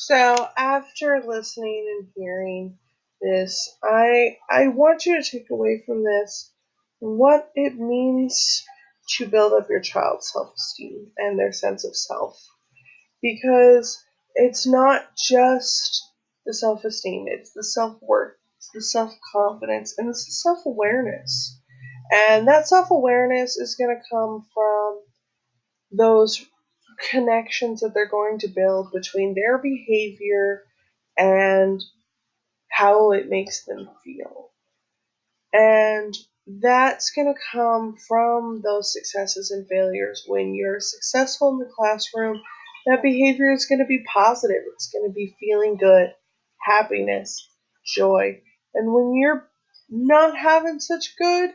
So after listening and hearing this, I want you to take away from this what it means to build up your child's self-esteem and their sense of self. Because it's not just the self-esteem, it's the self-worth, it's the self-confidence, and it's the self-awareness. And that self-awareness is going to come from those connections that they're going to build between their behavior and how it makes them feel. And that's going to come from those successes and failures. When you're successful in the classroom, that behavior is going to be positive. It's going to be feeling good, happiness, joy. And when you're not having such good,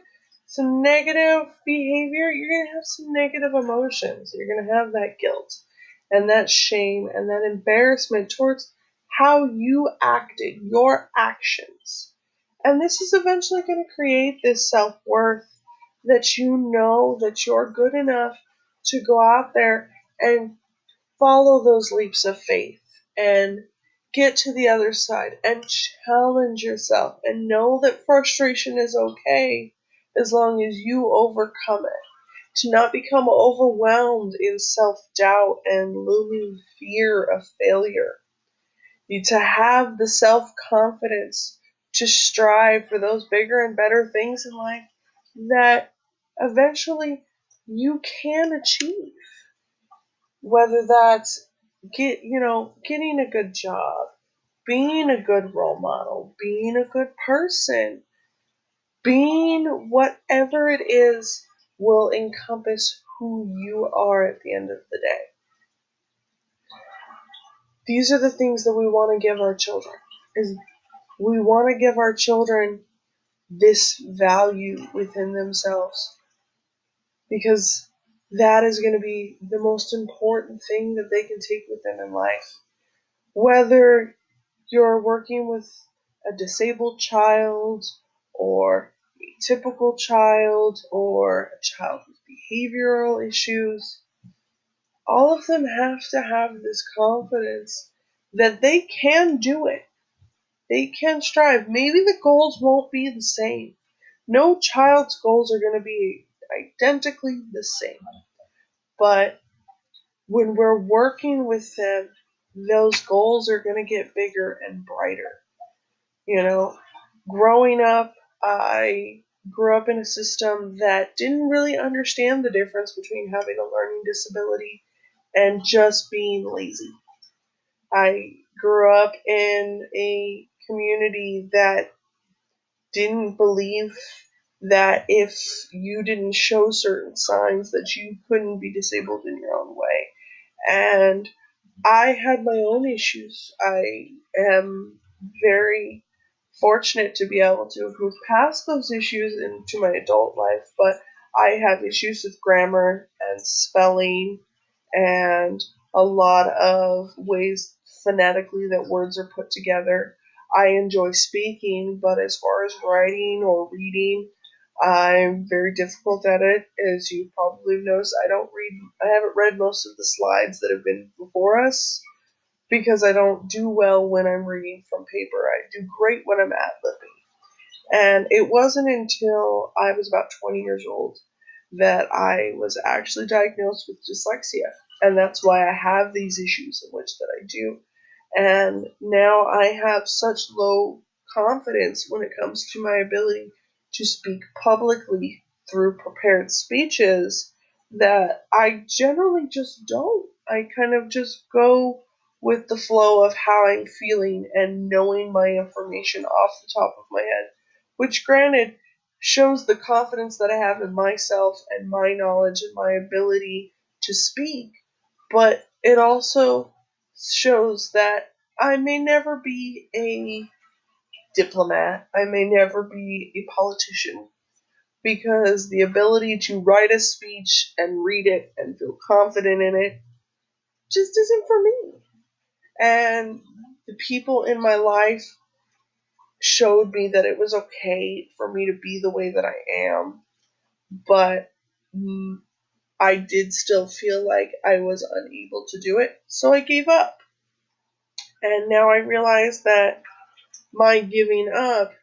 some negative behavior, you're going to have some negative emotions. You're going to have that guilt and that shame and that embarrassment towards how you acted, your actions. And this is eventually going to create this self-worth that you know that you're good enough to go out there and follow those leaps of faith and get to the other side and challenge yourself and know that frustration is okay as long as you overcome it. To not become overwhelmed in self-doubt and looming fear of failure. To have the self-confidence to strive for those bigger and better things in life that eventually you can achieve. Whether that's getting a good job, being a good role model, being a good person, being whatever it is will encompass who you are at the end of the day. These are the things that we want to give our children. Is we want to give our children this value within themselves because that is going to be the most important thing that they can take with them in life. Whether you're working with a disabled child or a typical child or a child with behavioral issues, all of them have to have this confidence that they can do it. They can strive. Maybe the goals won't be the same. No child's goals are going to be identically the same. But when we're working with them, those goals are going to get bigger and brighter. You know, growing up, I grew up in a system that didn't really understand the difference between having a learning disability and just being lazy. I grew up in a community that didn't believe that if you didn't show certain signs that you couldn't be disabled in your own way. And I had my own issues. I am very fortunate to be able to move past those issues into my adult life, but I have issues with grammar and spelling and a lot of ways phonetically that words are put together. I enjoy speaking, but as far as writing or reading, I'm very difficult at it. As you probably noticed, I haven't read most of the slides that have been before us because I don't do well when I'm reading from paper. I do great when I'm ad-libbing. And it wasn't until I was about 20 years old that I was actually diagnosed with dyslexia. And that's why I have these issues in which that I do. And now I have such low confidence when it comes to my ability to speak publicly through prepared speeches that I generally just don't. I kind of just go with the flow of how I'm feeling and knowing my information off the top of my head, which granted shows the confidence that I have in myself and my knowledge and my ability to speak, but it also shows that I may never be a diplomat, I may never be a politician, because the ability to write a speech and read it and feel confident in it just isn't for me. And the people in my life showed me that it was okay for me to be the way that I am, but I did still feel like I was unable to do it, so I gave up. And now I realize that my giving up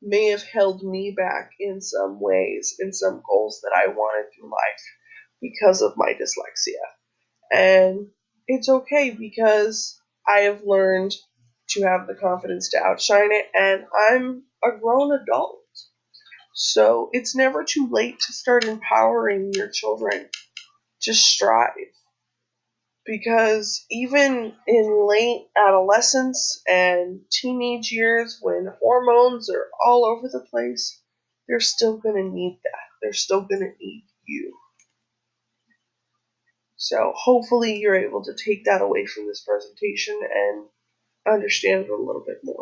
may have held me back in some ways, in some goals that I wanted through life because of my dyslexia. And it's okay because I have learned to have the confidence to outshine it, and I'm a grown adult. So it's never too late to start empowering your children to strive. Because even in late adolescence and teenage years, when hormones are all over the place, they're still going to need that. They're still going to need you. So hopefully you're able to take that away from this presentation and understand it a little bit more.